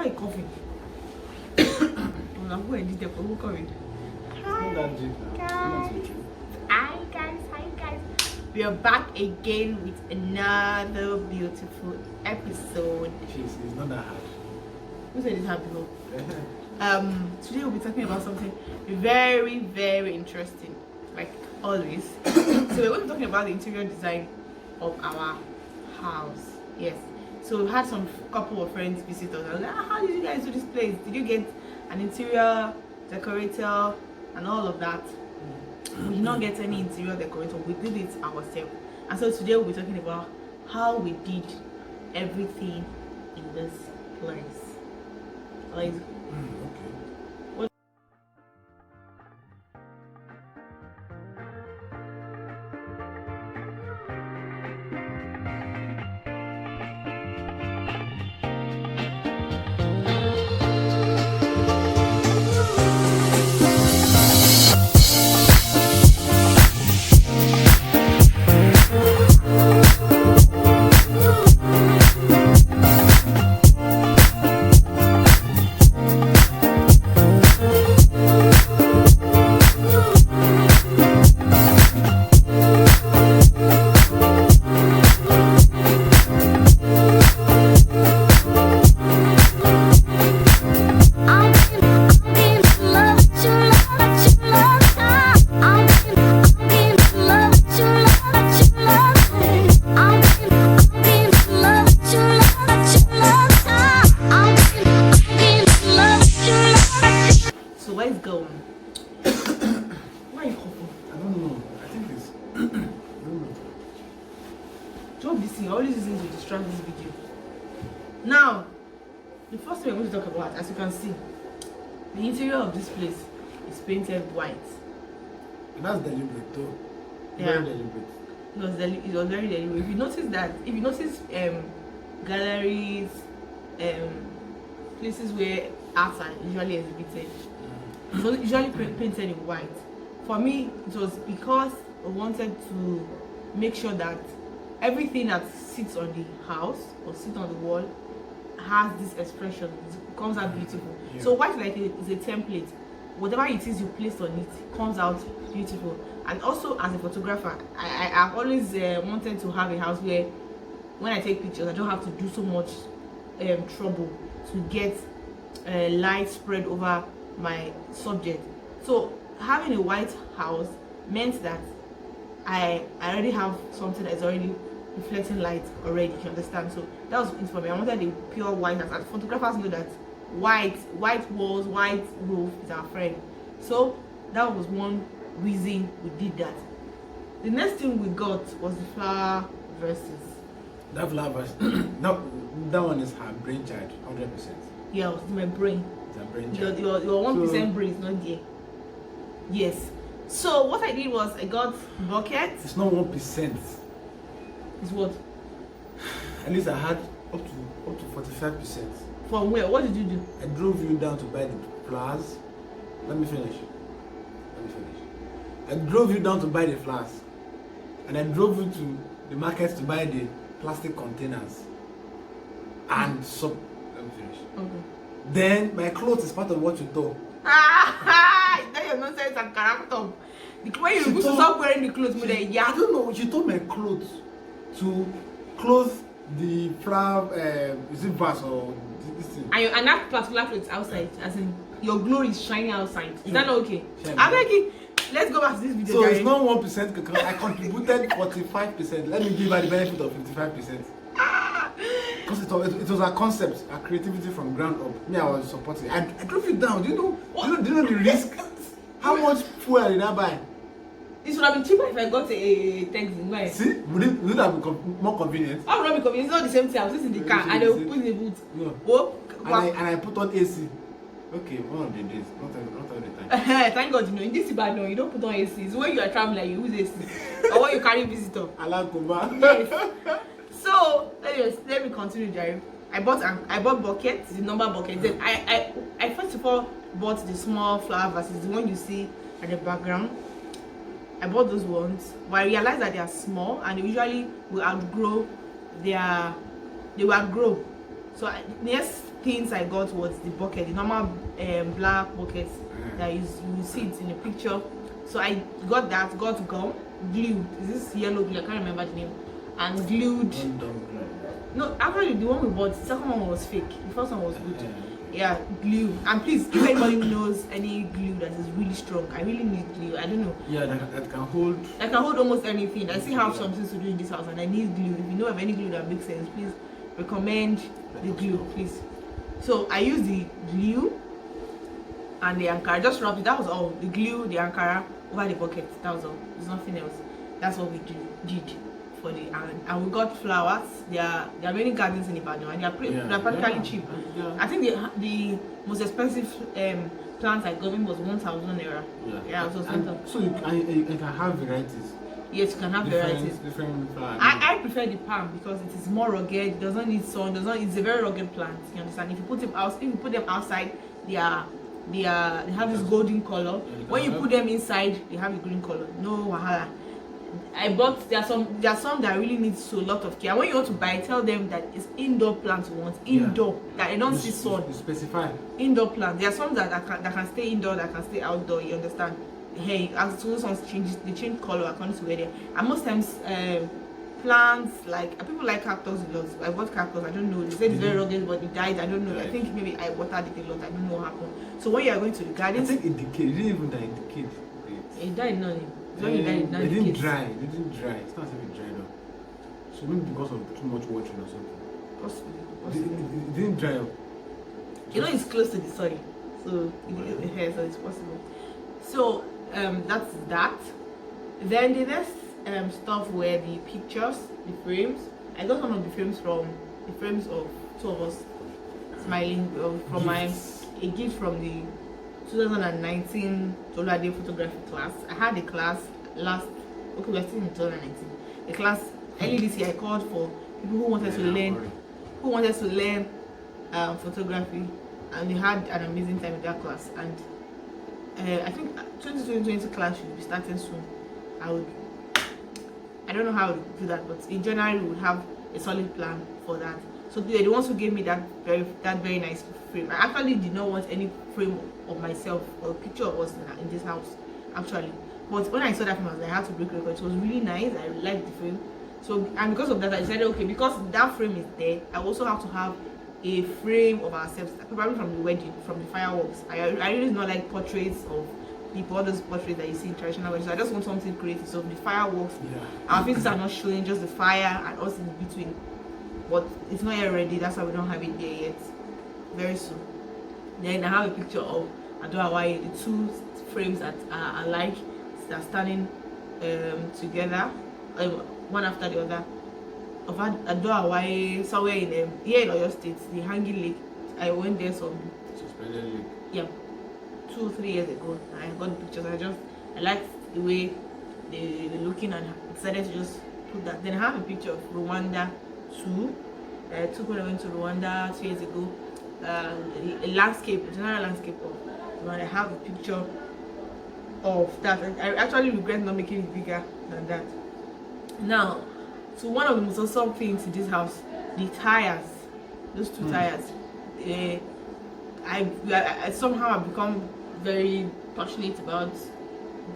you coughing? I'm going to do the coming. Hi guys. We are back again with another beautiful episode. Jeez, it's not that hard. Who said it's hard before? Today we'll be talking about something very, very interesting, like always. So we're going to be talking about the interior design of our house. Yes. So we've had some couple of friends visit us. I was like, how did you guys do this place? Did you get an interior decorator and all of that? We did not get any interior decorator. We did it ourselves. And so today we'll be talking about how we did everything in this place. Like, Okay. let's go. Why are you coughing? I don't know. I think it's. I don't know. Drop this thing. I always using to distract this video. Now, the first thing we're going to talk about, as you can see, the interior of this place is painted white. And that's deliberate, though. Yeah. Very deliberate. It was very deliberate. If you notice galleries, places where arts are usually exhibited, it was usually painted in white. For me, it was because I wanted to make sure that everything that sits on the house or sits on the wall has this expression. It comes out beautiful. Yeah. So white like is a template. Whatever it is you place on it comes out beautiful. And also, as a photographer, I've always wanted to have a house where when I take pictures I don't have to do so much trouble to get light spread over my subject. So having a white house meant that I already have something that's already reflecting light already, you understand? So that was it for me. I wanted a pure white house, and photographers know that white walls, white roof is our friend. So that was one reason we did that. The next thing we got was the flower verses. That flower verse. that one is her brainchild, 100%. Yeah, it was my brain. It's her brainchild. Your 1% brain is not there. Yes. So what I did was I got bucket. It's not 1%. Is what? At least I had up to 45%. From where? What did you do? I drove you down to buy the flowers. Let me finish. I drove you down to buy the flowers, and I drove you to the market to buy the plastic containers. And so, let me finish. Okay. Then my clothes is part of what you thought. That your nonsense and character. The way you supposed to stop wearing the clothes, I don't know. She told my clothes to clothe the flower. Is it vase or this thing? And that particular clothes outside, as in your glory is shining outside. Is that not okay? Shining. I'm like, let's go back to this video. So Jerry. it's not 1%. I contributed 45%. Let me give her the benefit of 55%. Because it was a concept, a creativity from ground up. Me, I was supporting. I drove it down. Do you know the risk? How much fuel did I buy? This would have been cheaper if I got a taxi. Why? See, would it have been more convenient? How would not be convenient? It's not the same thing. I was just in the car and they will put in the boot. No. Oh, And I put on AC. Okay, one of the days, not all the time. Thank God, in this bad no, you don't put on AC. It's when you are traveling, you use AC. Or when you carry visitor. Alakuba. Yes. So let me continue, Jerry. I bought buckets, the number bucket. Then I first of all bought the small flower vases, the one you see at the background. I bought those ones, but I realized that they are small and they usually will outgrow they will outgrow. So the next things I got was the bucket, the normal black bucket that you see it in the picture. So I got that, got gum, glued. Is this yellow glue? I can't remember the name. And glued. No, actually the one we bought, the second one was fake. The first one was good. Yeah, glue. And please, if anybody knows any glue that is really strong, I really need glue. I don't know. Yeah, that can hold. That can hold almost anything. I still have some things to do in this house, and I need glue. If you know of any glue that makes sense, please recommend the glue, please. So I used the glue and the Ankara. Just rubbed it. That was all. The glue, the Ankara over the bucket. That was all. There's nothing else. That's what we did for the and we got flowers. There are many gardens in Ibadan, and they're practically cheap. Yeah. I think the most expensive plant I got was 1,000 naira. Yeah, so you can have varieties. Yes, you can have varieties. Different flowers. I prefer the palm because it is more rugged. It does not need sun. It's a very rugged plant. You understand? If you put them outside, they have this golden color. When you put them inside, they have a green color. No wahala. I bought there are some that really needs a lot of care. When you want to buy, tell them that it's indoor plants you want. Indoor, that I don't see sun. You specify. Indoor plants. There are some that can stay indoor, that can stay outdoor. You understand? Hey, as soon as they change color according to where they are. And most times plants, like people like cactus a lot. I bought cactus, I don't know. They said it's very rugged, but it died. I don't know. I think maybe I watered it a lot. I don't know what happened. So when you are going to the garden, I think it decayed. It didn't even die. It decayed. It died, no. It didn't dry. It didn't dry. It's not as if it dried up. So maybe because of too much watering or something. Possibly. It didn't dry up. You know, it's close to the soil, so so it's possible. So that's that. Then the next stuff were the pictures, the frames. I got one of the frames from the frames of two of us smiling from a gift from the 2019 Tolade photography class. I had a class we're still in 2019. A class early this year I called for people who wanted to learn photography, and they had an amazing time in that class. And I think 2020 class should be starting soon. I don't know how to do that, but in January we would have a solid plan for that. So they're the ones who gave me that very nice frame. I actually did not want any frame of myself or a picture of us in this house, actually. But when I saw that frame, I had to break record. It was really nice. I liked the frame. So, and because of that, I decided, okay, because that frame is there, I also have to have a frame of ourselves, probably from the wedding, from the fireworks. I really do not like portraits of people, all those portraits that you see in traditional weddings. So I just want something creative. So the fireworks, our faces are not showing, just the fire and us in between. But it's not yet ready. That's why we don't have it there yet. Very soon. Then I have a picture of Ado Awaye, the two frames that are alike, that are standing together, one after the other. Of Ado Awaye, somewhere in here in Oyo State, the Hanging Lake. I went there Suspended lake. Yeah, 2 or 3 years ago. I got the pictures. I liked the way they're looking, and decided to just put that. Then I have a picture of Rwanda too. I took when I went to Rwanda 2 years ago. A general landscape of Rwanda. I have a picture of that. I actually regret not making it bigger than that. Now, so one of the most awesome things in this house, the tires, those two tires. I somehow have become very passionate about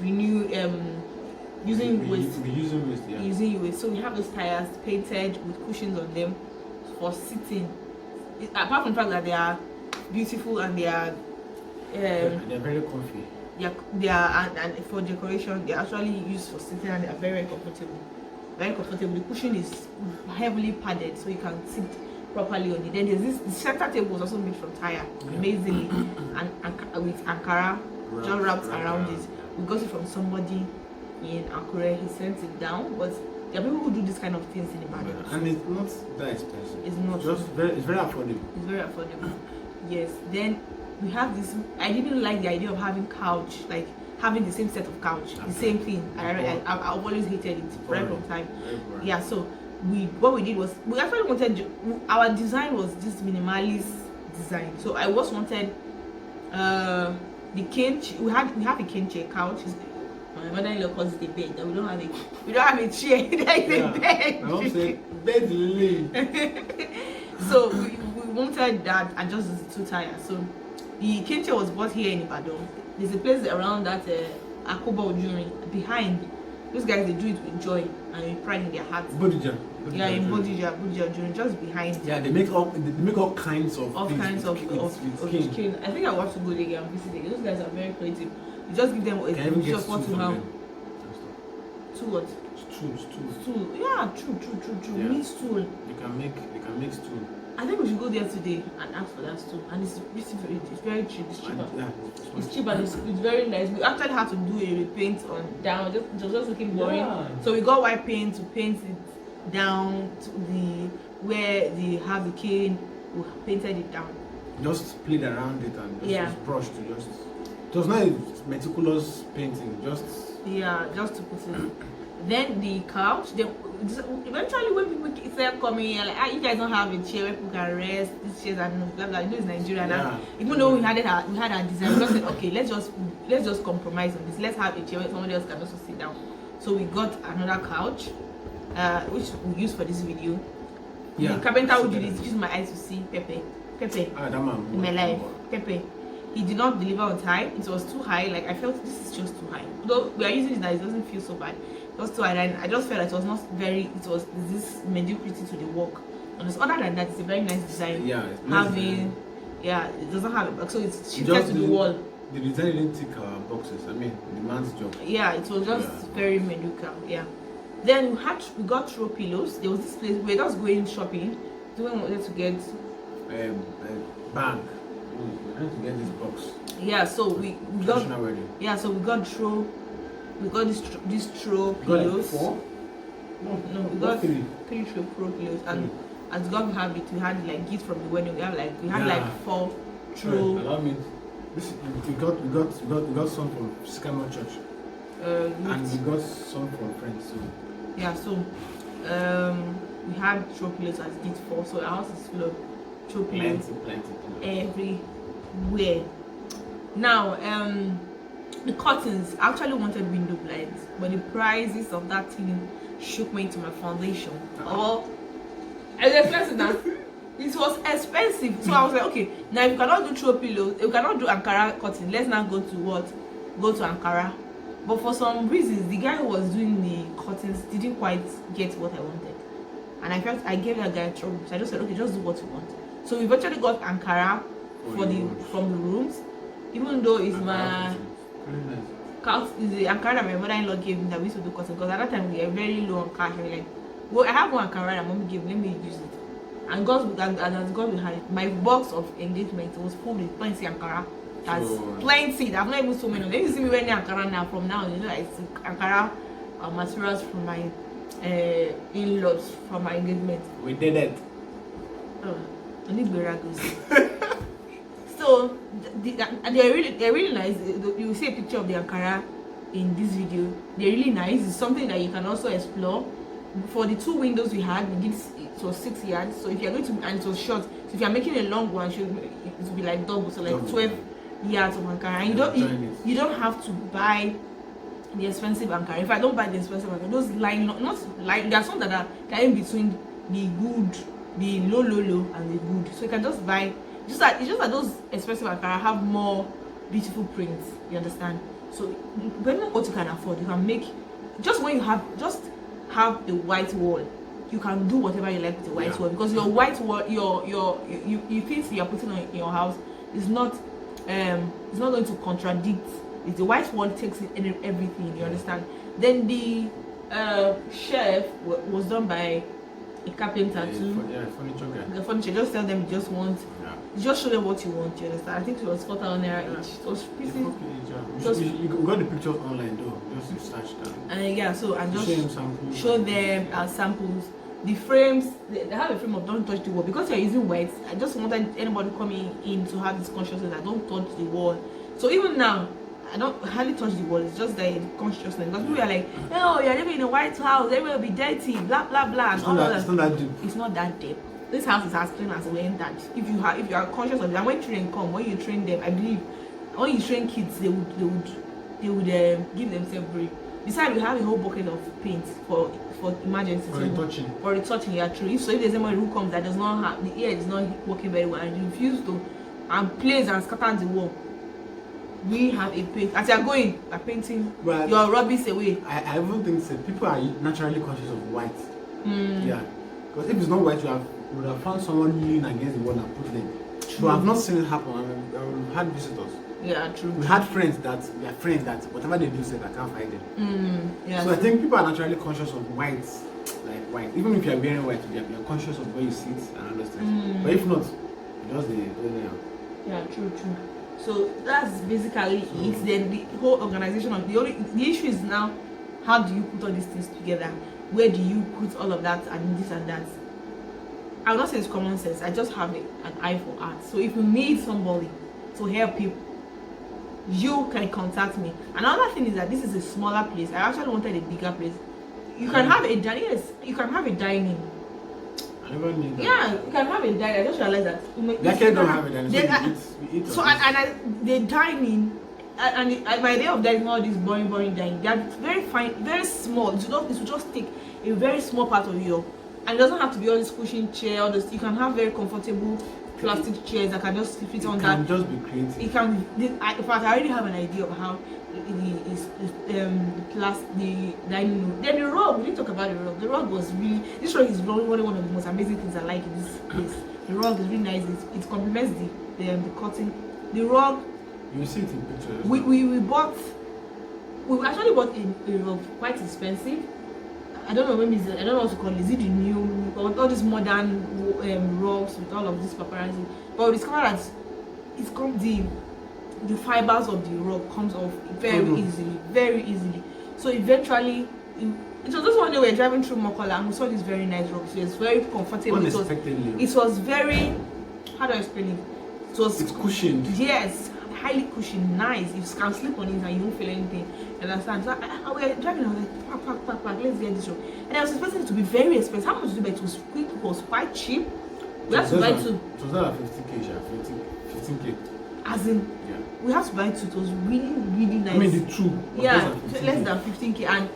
using waste. Using waste. So we have those tires painted with cushions on them for sitting. Apart from the fact that they are beautiful and they are they're very comfy. They are and for decoration, they are actually used for sitting, and they are very comfortable. Very comfortable. The cushion is heavily padded, so you can sit properly on it. Then there's the center table was also made from tire, amazingly, and with Ankara just wrapped around it. We got it from somebody in Akure. He sent it down, but there are people who do this kind of things in Ibadan. And it's not that expensive. It's not. It's very affordable. It's very affordable. Yes. Then we have this. I didn't like the idea of having couch, like having the same set of couch, the same thing. I've always hated it for a long time. Yeah. So what we did was we actually wanted our design was this minimalist design. So I just wanted the cane. We have a cane chair couch. My mother-in-law calls it a bed. We don't have a chair. There is a bed. My mom said bed lay. So we wanted that and just too tired. So the cane chair was bought here in Ibadan. There's a place around that Akobo Ojuri behind. Those guys, they do it with joy and with pride in their hearts. Bodija. Yeah, in Bodija Ojuri, just behind. Yeah, they make all kinds of cane. I think I want to go there and visit it. Those guys are very creative. You just give them a just what to have. Two what? Stool. Yeah, true. Yeah. We need stool. You can make stool. I think we should go there today and ask for that stool. And it's very cheap. It's cheaper. It's cheap and it's very nice. We actually had to do a repaint on down. It was just looking boring. Yeah. So we got white paint to paint it down to the where they have the cane. We painted it down. Just played around it and just brushed to just. It was not a meticulous painting. Just to put it. Then the couch. Eventually, when people start coming, like, you guys don't have a chair where people can rest. These chairs are blah blah. You know, it's Nigeria now. Even though we had our design, we just said, okay, let's just compromise on this. Let's have a chair where somebody else can also sit down. So we got another couch, which we use for this video. The carpenter who did it, use my eyes to see Pepe. That man. In my life, Pepe. He did not deliver on time. It was too high. Like, I felt this is just too high. Though we are using it now, it doesn't feel so bad. It was too high, and I just felt like it was not very. It was this mediocrity to the work. And other than that, it's a very nice design. Yeah, it's nice it doesn't have it, so it's shifted to the wall. The design didn't tick boxes. I mean, the man's job. Yeah, it was just very mediocre. Yeah. Then we got throw pillows. There was this place we were just going shopping. So we wanted to get a bag. We had to get this box. Yeah, so we got. Yeah, so we got throw. We got this throw pillows. Four? No, we got three throw pillows, and as God would have it, we had like gifts from the wedding. We had like 4 throw. Allow me. We got some from Sycamore Church. And we got some from friends too. Yeah, so we had throw pillows as gifts for. So our house is full of throw pillows everywhere. Now the curtains, I actually wanted window blinds, but the prices of that thing shook me into my foundation. It's expensive now. It was expensive, so I was like, okay, now if you cannot do throw pillows, if you cannot do Ankara curtain, let's now go to what? Go to Ankara. But for some reasons, the guy who was doing the curtains didn't quite get what I wanted, and I felt I gave that guy trouble. So I just said, okay, just do what you want. So we eventually got Ankara from the rooms, even though it's my couch is the Ankara that my mother-in-law gave me that we used to do curtain, because at that time we were very low on cash. We were like, well, I have one Ankara that mommy gave me, let me use it. And as God will have it, my box of engagement was full with plenty Ankara. That's plenty. I've not even so many. Then you see me wearing Ankara now. From now, you know, I see Ankara materials from my in-laws from my engagement. We did it. I need Beragos. So they're really nice. You see a picture of the Ankara in this video. They're really nice. It's something that you can also explore. For the 2 windows we had, it was 6 yards. So if you're going to, and it was short. So if you're making a long one, it will be like double. So like 12 yards of Ankara. And you don't have to buy the expensive Ankara. If I don't buy the expensive Ankara, those there are some that are in between the good, the low, and the good. So you can just buy. It's just that those expensive Ankara have more beautiful prints. You understand? So depending on what you can afford, you can make. Just when you have have a white wall, you can do whatever you like with the white wall, because your white wall, you things you're putting on in your house is not going to contradict. If the white wall takes in everything, you understand. Then the shelf was done by a carpenter too. Furniture guy. The furniture, just tell them you just want. You just show them what you want. You understand? I think it was 4,000 naira each. It was pretty. You got the pictures online though. Just search that. Just show them samples. The frames, they have a frame of don't touch the wall, because you're using white. I just wanted anybody coming in to have this consciousness that don't touch the wall. So even now, I don't hardly touch the wall. It's just the consciousness, because people are like, oh, you're living in a white house, everywhere will be dirty, blah blah blah. It's not that deep. It's not that deep. This house is as clean as when that. If you are conscious of it, and when children come, when you train them, I believe when you train kids, they would give themselves break. Besides, we have a whole bucket of paint for emergency. For retouching. For retouching, yeah, true. If there's somebody who comes that does not have the air is not working very well and you refuse to and plays and scatters the wall, we have a paint. As you're going, you're painting your rubbish away. I even think so. People are naturally conscious of white. Yeah. Because if it's not white, you would have found someone leaning against the wall and put them. True. But I've not seen it happen. We've had visitors. Yeah, true. We had friends that whatever they do, said I can't find them. Yeah. So I think people are naturally conscious of white, like white. Even if you're wearing white, you're conscious of where you sit and understand. But if not, just the yeah, true. So that's basically it. Then the whole organization of the issue is now, how do you put all these things together? Where do you put all of that and this and that? I will not say it's common sense. I just have an eye for art. So if you need somebody to help you, you can contact me. Another thing is that this is a smaller place. I actually wanted a bigger place. You can have you can have a dining. I never knew that. Yeah, you can have a dining. I just realized that. They don't have a dining. So the dining and my idea of dining, all this boring dining, they are very fine, very small. It will just take a very small part of you, and it doesn't have to be all this cushion chair. All this, you can have very comfortable plastic chairs that can just fit on that. It can just be creative. It can. In fact, I already have an idea of how the dining room. Then the rug. We didn't talk about the rug. The rug was really. This rug is really one of the most amazing things I like in this place. The rug is really nice. It complements the curtain. The rug. You see it in pictures. We actually bought a rug quite expensive. I don't know, maybe I don't know what to call it. Is it the new all these modern rugs with all of this paparazzi? But we discovered that it's come the fibers of the rug comes off very easily. So eventually, it was just one day we were driving through Mokola and we saw this very nice rug. So it's very comfortable. Unexpectedly. It was very, how do I explain it? It's cushioned. Yes, highly cushioned, nice. You can sleep on it and you won't feel anything. You understand? So we were driving, I was like, pack, let's get this one. And I was expecting it to be very expensive. How much did it? It was quite cheap. We had to buy two. It was not 50k, 15k. As in, yeah. We had to buy two. It was really nice. I mean, the two. Yeah, less than 15k. And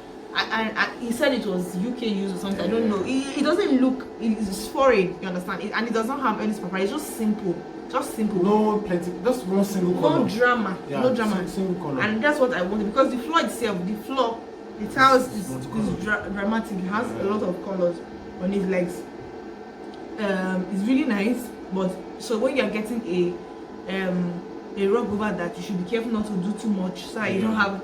he said it was UK used or something. I don't know. It doesn't look. It's foreign. You understand? And it does not have any paper. It's just simple. Just simple. No plenty. Just one single color. No drama. Yeah, no drama. Single color. And that's what I wanted, because the floor itself, the tiles is dramatic. It has a lot of colors on its legs. It's really nice. But so when you're getting a rug over that, you should be careful not to do too much so that you don't have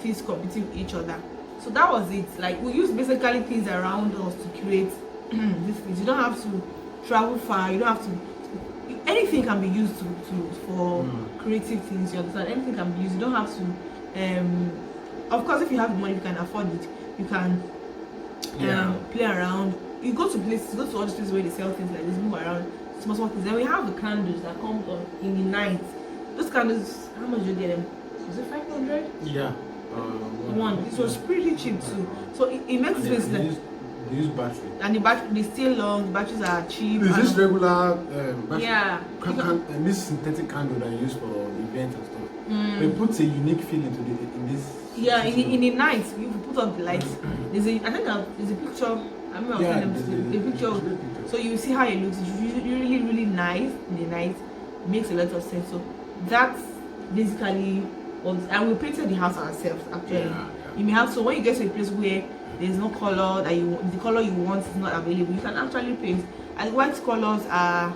things competing with each other. So that was it. Like, we use basically things around us to create these things. You don't have to travel far. You don't have to. Anything can be used for creative things. You understand? Anything can be used. You don't have to. Of course, if you have the money, you can afford it. You can play around. You go to places, go to all the places where they sell things like this, move around, small things. Then we have the candles that come on in the night. Those candles, how much do you get them? Was it 500? Yeah. One. It was pretty cheap too. So it makes sense. They use battery. And the battery, they stay long. The batteries are cheap. Is this regular battery? Yeah. And this synthetic candle that you use for events and stuff. It puts a unique feel in this. Yeah, in the night, you put on the lights. I think there's a picture. I remember the picture. So you see how it looks. It's really nice in the night. It makes a lot of sense. So that's basically what. And we painted the house ourselves actually. Yeah. You may have, so when you get to a place where there's no color that the color you want is not available, you can actually paint. And white colors are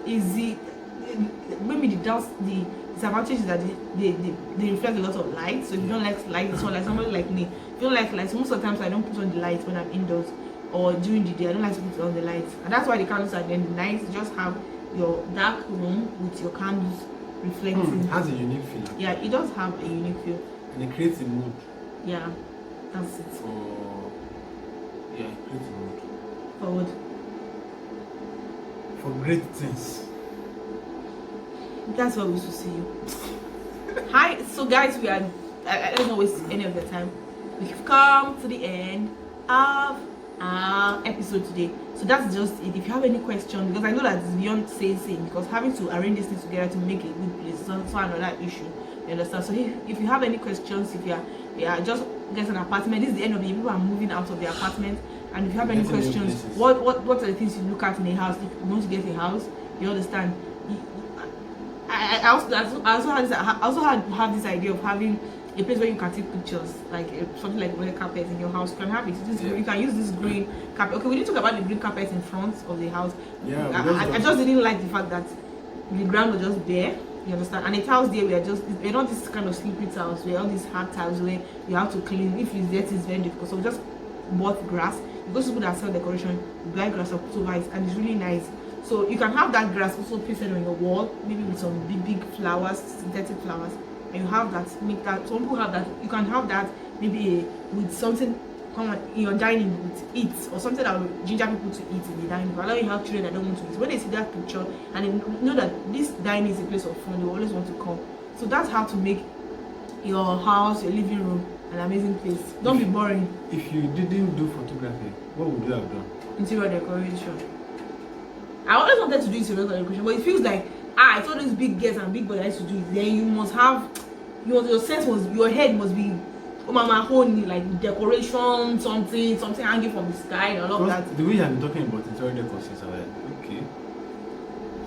easy. Maybe the disadvantage is that they reflect a lot of light. So if you don't like light, so like somebody like me, if you don't like light, so most of the times I don't put on the lights when I'm indoors or during the day. I don't like to put on the lights, and that's why the candles are then nice. You just have your dark room with your candles reflecting. It has a unique feel. Yeah, it does have a unique feel. And it creates a mood. Yeah, that's it. It creates a mood. Forward. For great things. That's why we should see you. Hi, so guys, we are. I don't waste any of the time. We've come to the end of episode today. So that's just it. If you have any question, because I know that it's beyond saying, because having to arrange this thing together to make a good place is also another issue. You understand? So if you have any questions, if you are just get an apartment, this is the end of the year, people are moving out of their apartment, and if you have any questions, what are the things you look at in a house if you want to get a house? You understand? I also have this idea of having a place where you can take pictures, like something like red carpet in your house. You can have it. You can use this green carpet. Okay, we didn't talk about the green carpet in front of the house. Yeah, I just didn't like the fact that the ground was just bare. You understand? And the tiles there we're not this kind of slippery tiles. We're all these hard tiles where you have to clean. If it's dirty, it's very difficult. So we just bought grass. Because people that sell decoration, you buy grass or put over it, and it's really nice. So you can have that grass also pasted on your wall, maybe with some big flowers, synthetic flowers, and you have that. Make that. Some people have that. You can have that maybe with something common in your dining with eat, or something that will ginger people to eat in the dining room. I know you have children that don't want to eat. When they see that picture and they know that this dining is a place of fun, they always want to come. So that's how to make your house, your living room, an amazing place. Don't be boring. If you didn't do photography, what would you have done? Interior decoration. I always wanted to do interior decoration, but it feels like it's all these big girls and big boys that used to do it. Then you must have your head must be mama honey, like decoration, something hanging from the sky and all of that. The way you have been talking about interior decoration, I'm like, okay.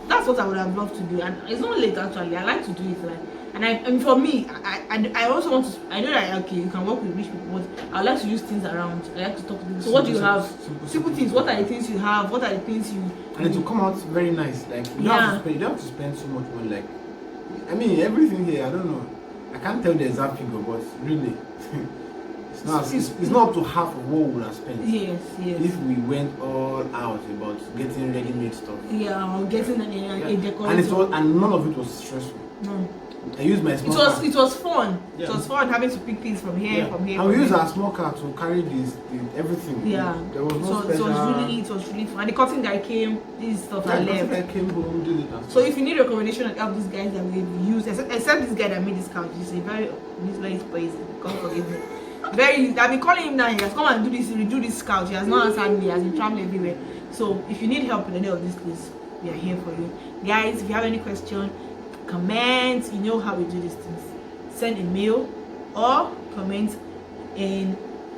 That's what I would have loved to do, and it's not late actually. I like to do it like, and for me, I also want to. I know that okay, you can work with rich people, but I like to use things around. I like to talk to them. So what do you have? Simple things. What are the things you have? What are the things you? And it will come out very nice. Like you don't have to spend so much money. Like, I mean, everything here. I don't know. I can't tell the exact figure, but really, it's not up to half of what we would have spent. Yes. If we went all out about getting ready-made stuff. Yeah, or getting a decoration. And none of it was stressful. No. I used my small car. It was fun. Yeah. It was fun having to pick things from here, from here. And we used our small car to carry everything. Yeah. There was no special. It was really fun. And the cutting guy came. This stuff I left. The cutting guy came home, did it. So if you need recommendation of these guys that we've used, except this guy that made this couch, he's a very useless person. God forgive me. I've been calling him now. He has come and redo this couch. He has not answered me. He has been traveling everywhere. So if you need help in any of this, please, we are here for you, guys. If you have any question, comment. You know how we do these things. Send a mail or comment in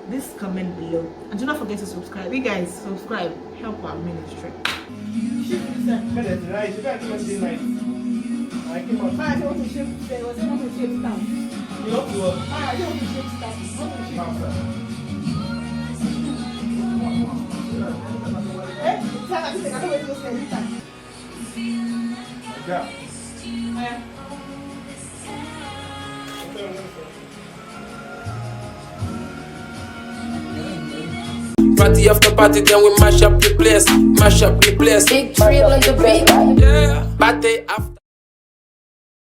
this comment below, and do not forget to subscribe. You guys, subscribe. Help our ministry. I came out. I want to shape. There was enough to shape stuff. You want to work? I want to shape stuff. Party after party, then we mash up the place. Big drill on the beat. Yeah. Party after.